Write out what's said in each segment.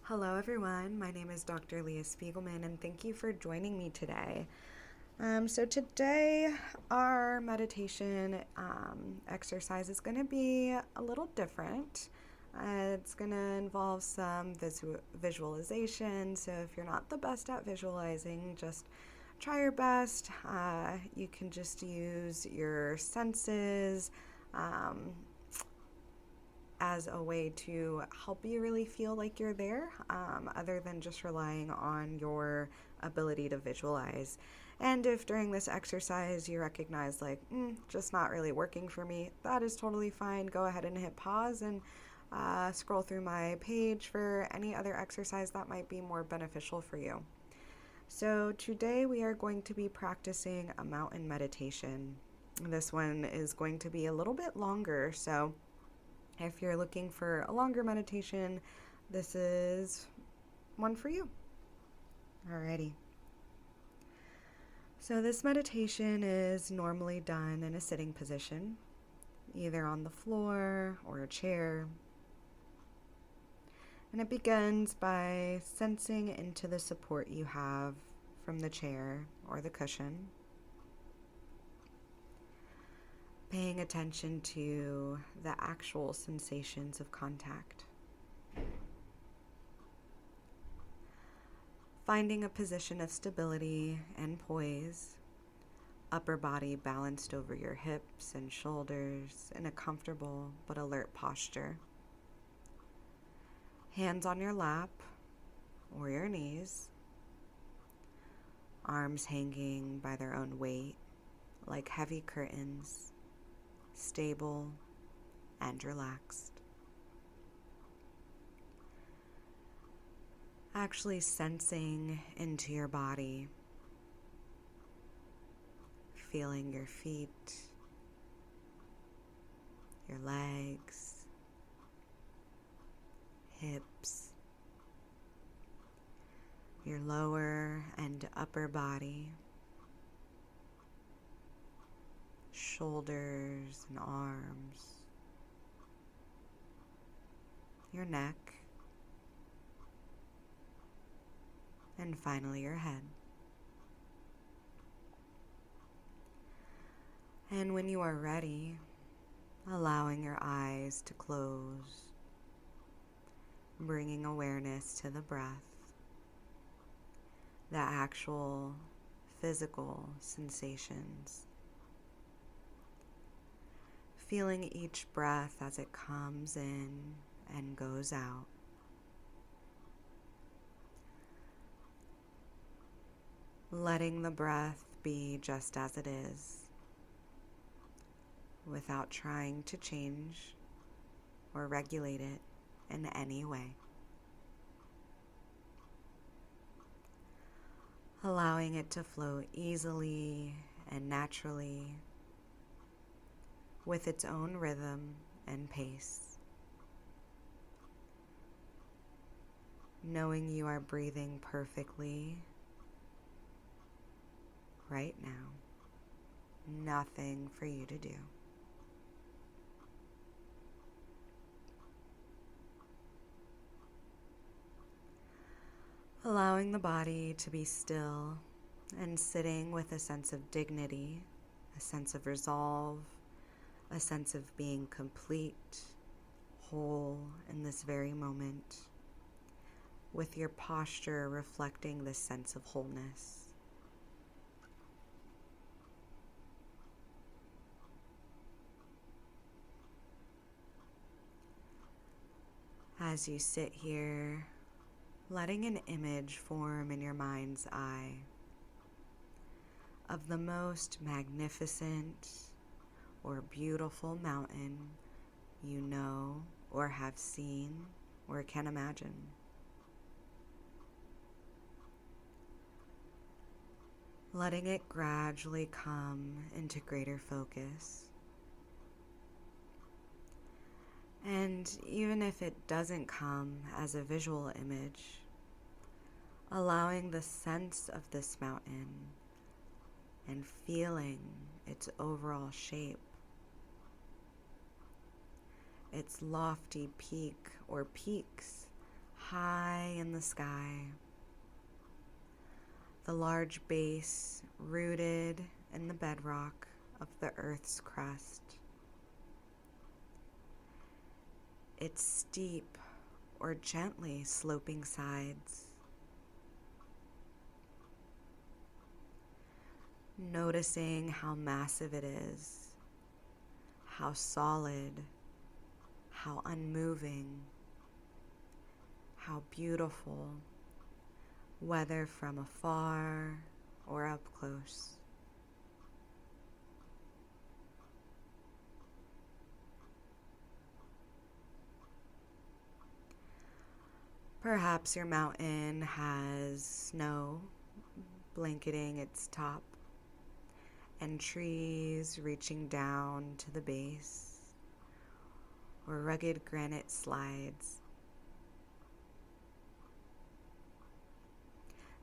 Hello, everyone. My name is Dr. Leah Spiegelman, and thank you for joining me today. Today, our meditation exercise is going to be a little different. It's going to involve some visualization. So, if you're not the best at visualizing, just try your best. You can just use your senses. As a way to help you really feel like you're there, other than just relying on your ability to visualize. And if during this exercise you recognize, just not really working for me, that is totally fine. Go ahead and hit pause and scroll through my page for any other exercise that might be more beneficial for you. So, today we are going to be practicing a mountain meditation. This one is going to be a little bit longer, so if you're looking for a longer meditation, this is one for you. Alrighty. So this meditation is normally done in a sitting position, either on the floor or a chair. And it begins by sensing into the support you have from the chair or the cushion. Paying attention to the actual sensations of contact. Finding a position of stability and poise, upper body balanced over your hips and shoulders in a comfortable but alert posture. Hands on your lap or your knees, arms hanging by their own weight like heavy curtains, stable and relaxed. Actually sensing into your body, feeling your feet, your legs, hips, your lower and upper body, shoulders and arms, your neck, and finally your head. And when you are ready, allowing your eyes to close, bringing awareness to the breath, the actual physical sensations. Feeling each breath as it comes in and goes out. Letting the breath be just as it is, without trying to change or regulate it in any way. Allowing it to flow easily and naturally with its own rhythm and pace. Knowing you are breathing perfectly right now. Nothing for you to do. Allowing the body to be still and sitting with a sense of dignity, a sense of resolve, a sense of being complete, whole in this very moment, with your posture reflecting this sense of wholeness. As you sit here, letting an image form in your mind's eye of the most magnificent or beautiful mountain you know or have seen or can imagine. Letting it gradually come into greater focus. And even if it doesn't come as a visual image, allowing the sense of this mountain and feeling its overall shape, its lofty peak or peaks high in the sky, the large base rooted in the bedrock of the Earth's crust. Its steep or gently sloping sides. Noticing how massive it is, how solid, how unmoving, how beautiful, whether from afar or up close. Perhaps your mountain has snow blanketing its top and trees reaching down to the base, or rugged granite slides.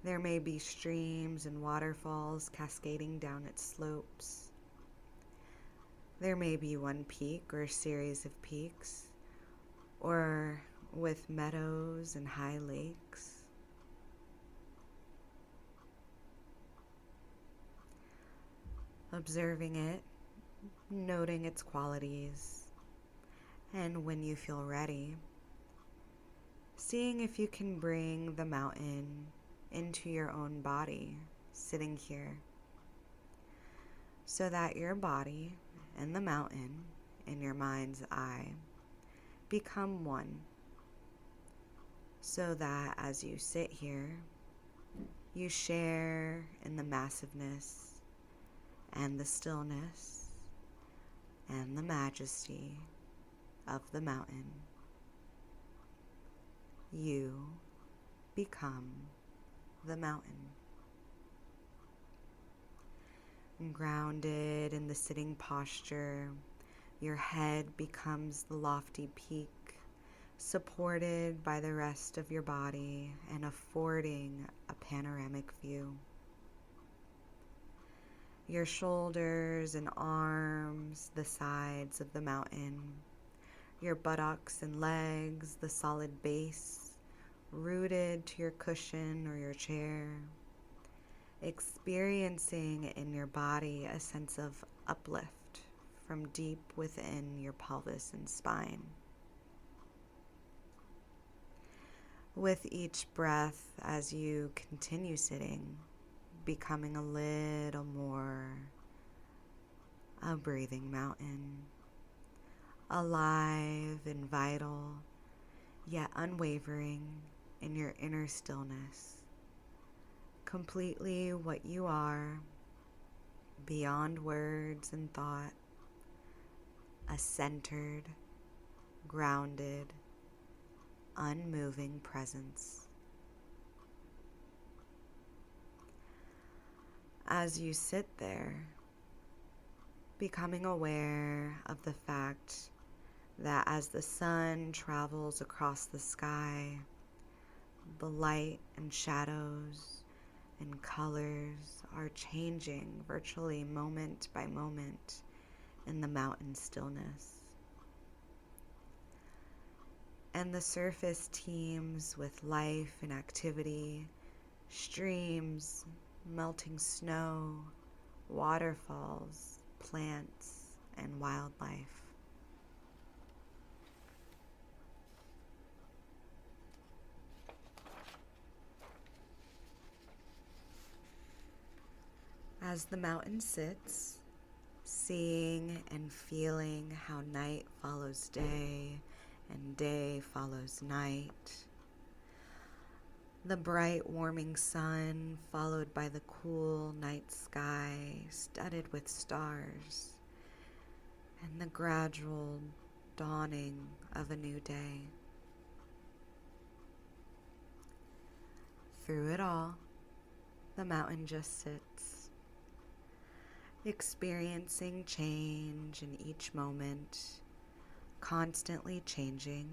There may be streams and waterfalls cascading down its slopes. There may be one peak or a series of peaks, or with meadows and high lakes. Observing it, noting its qualities, and when you feel ready, seeing if you can bring the mountain into your own body, sitting here, so that your body and the mountain in your mind's eye become one, so that as you sit here, you share in the massiveness and the stillness and the majesty of the mountain. You become the mountain. Grounded in the sitting posture, your head becomes the lofty peak, supported by the rest of your body and affording a panoramic view. Your shoulders and arms, the sides of the mountain, your buttocks and legs, the solid base, rooted to your cushion or your chair, experiencing in your body a sense of uplift from deep within your pelvis and spine. With each breath, as you continue sitting, becoming a little more a breathing mountain, alive and vital, yet unwavering in your inner stillness, completely what you are, beyond words and thought, a centered, grounded, unmoving presence. As you sit there, becoming aware of the fact that as the sun travels across the sky, the light and shadows and colors are changing virtually moment by moment in the mountain stillness. And the surface teems with life and activity, streams, melting snow, waterfalls, plants, and wildlife. As the mountain sits, seeing and feeling how night follows day and day follows night, the bright warming sun followed by the cool night sky studded with stars, and the gradual dawning of a new day. Through it all, the mountain just sits, experiencing change in each moment, constantly changing,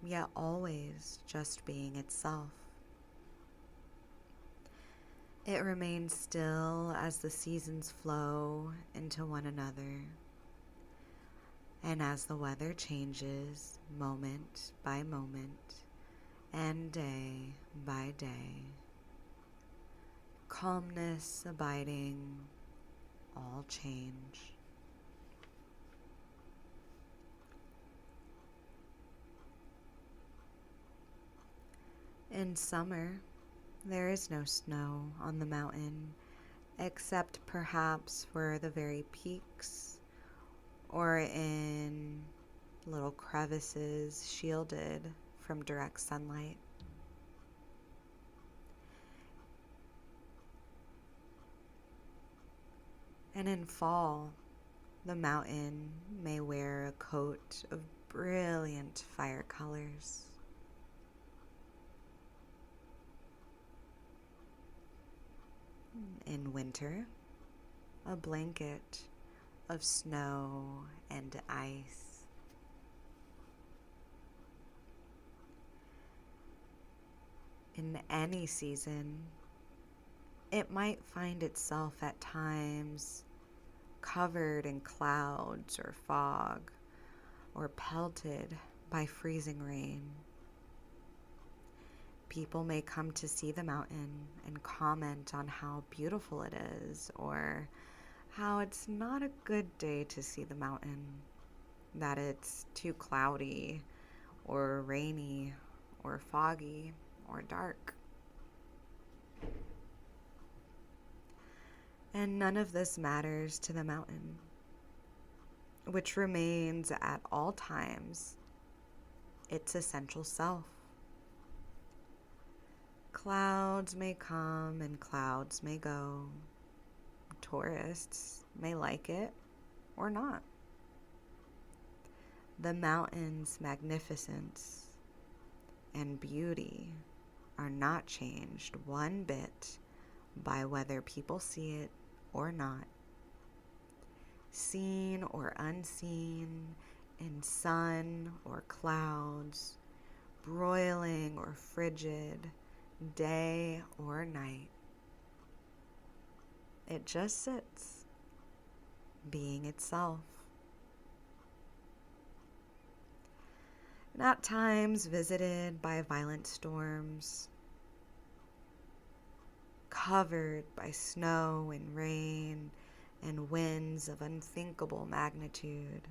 yet always just being itself. It remains still as the seasons flow into one another, and as the weather changes moment by moment, and day by day, calmness abiding all change. In summer, there is no snow on the mountain, except perhaps for the very peaks or in little crevices shielded from direct sunlight. And in fall, the mountain may wear a coat of brilliant fire colors. In winter, a blanket of snow and ice. In any season, it might find itself at times covered in clouds or fog, or pelted by freezing rain. People may come to see the mountain and comment on how beautiful it is, or how it's not a good day to see the mountain, that it's too cloudy, or rainy, or foggy, or dark. And none of this matters to the mountain, which remains at all times its essential self. Clouds may come and clouds may go. Tourists may like it or not. The mountain's magnificence and beauty are not changed one bit by whether people see it or not. Seen or unseen, in sun or clouds, broiling or frigid, day or night. It just sits, being itself. And at times visited by violent storms, covered by snow and rain and winds of unthinkable magnitude.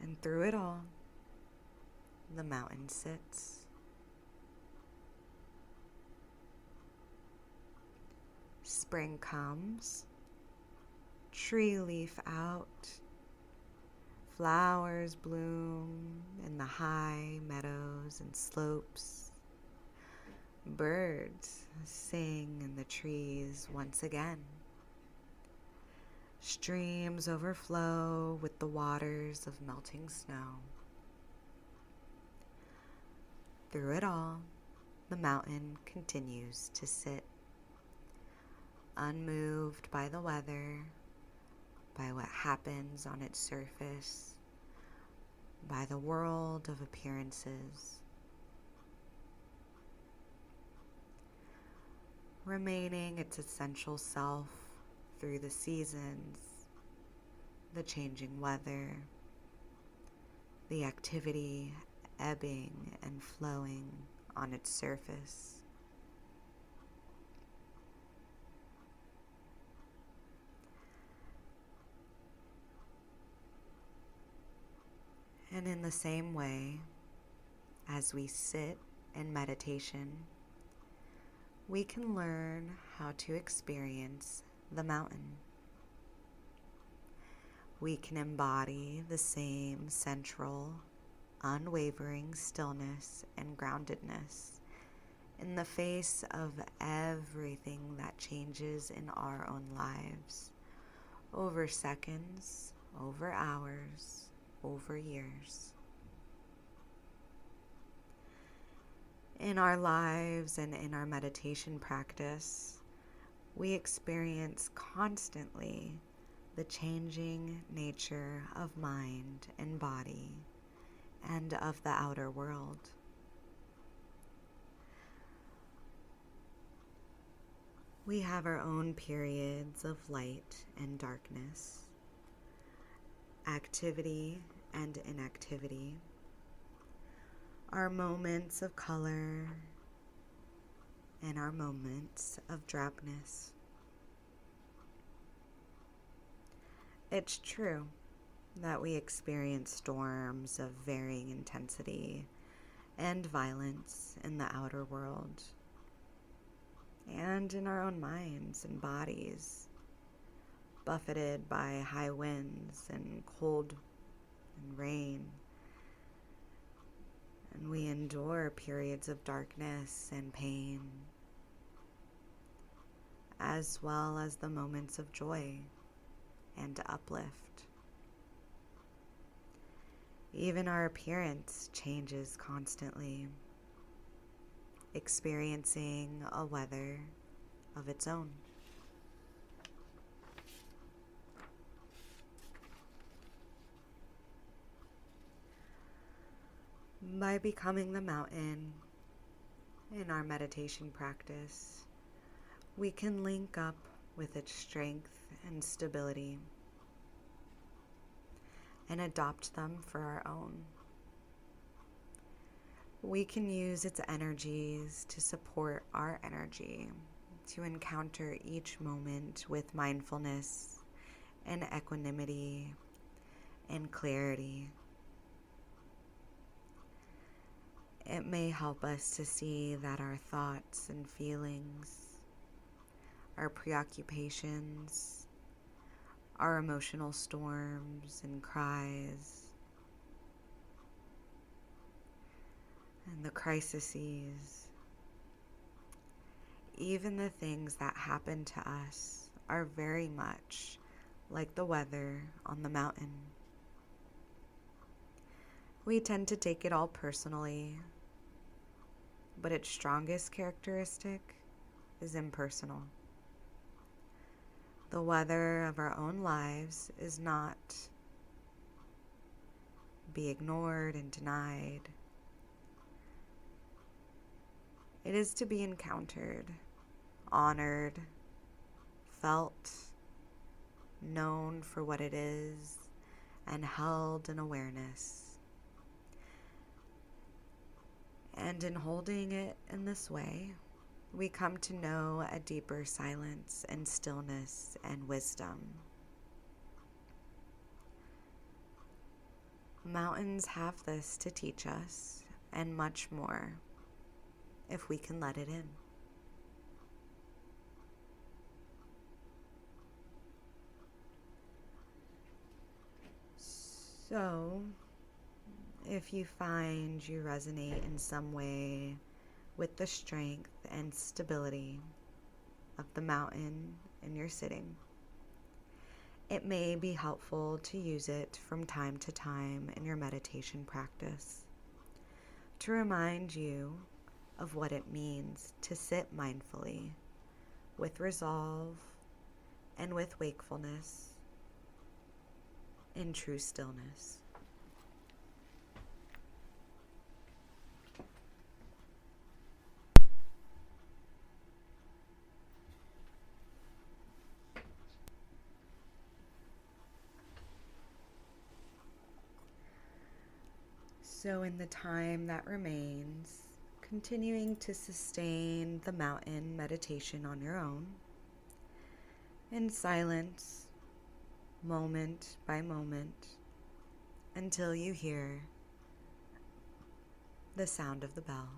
And through it all, the mountain sits. Spring comes, tree leaf out, flowers bloom in the high meadows and slopes. Birds sing in the trees once again. Streams overflow with the waters of melting snow. Through it all, the mountain continues to sit, unmoved by the weather, by what happens on its surface, by the world of appearances, remaining its essential self through the seasons, the changing weather, the activity ebbing and flowing on its surface. And in the same way, as we sit in meditation, we can learn how to experience the mountain. We can embody the same central, unwavering stillness and groundedness in the face of everything that changes in our own lives, over seconds, over hours, over years. In our lives and in our meditation practice, we experience constantly the changing nature of mind and body and of the outer world. We have our own periods of light and darkness, activity and inactivity, our moments of color and our moments of drabness. It's true that we experience storms of varying intensity and violence in the outer world and in our own minds and bodies, buffeted by high winds and cold and rain. And we endure periods of darkness and pain, as well as the moments of joy and uplift. Even our appearance changes constantly, experiencing a weather of its own. By becoming the mountain in our meditation practice, we can link up with its strength and stability and adopt them for our own. We can use its energies to support our energy, to encounter each moment with mindfulness and equanimity and clarity. It may help us to see that our thoughts and feelings, our preoccupations, our emotional storms and cries, and the crises, even the things that happen to us, are very much like the weather on the mountain. We tend to take it all personally, but its strongest characteristic is impersonal. The weather of our own lives is not be ignored and denied. It is to be encountered, honored, felt, known for what it is, and held in awareness. And in holding it in this way, we come to know a deeper silence and stillness and wisdom. Mountains have this to teach us, and much more, if we can let it in. So, if you find you resonate in some way with the strength and stability of the mountain in your sitting, it may be helpful to use it from time to time in your meditation practice to remind you of what it means to sit mindfully with resolve and with wakefulness in true stillness. So in the time that remains, continuing to sustain the mountain meditation on your own, in silence, moment by moment, until you hear the sound of the bell.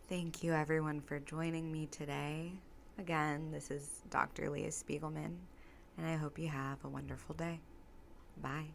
Thank you everyone for joining me today. Again, this is Dr. Leah Spiegelman, and I hope you have a wonderful day. Bye.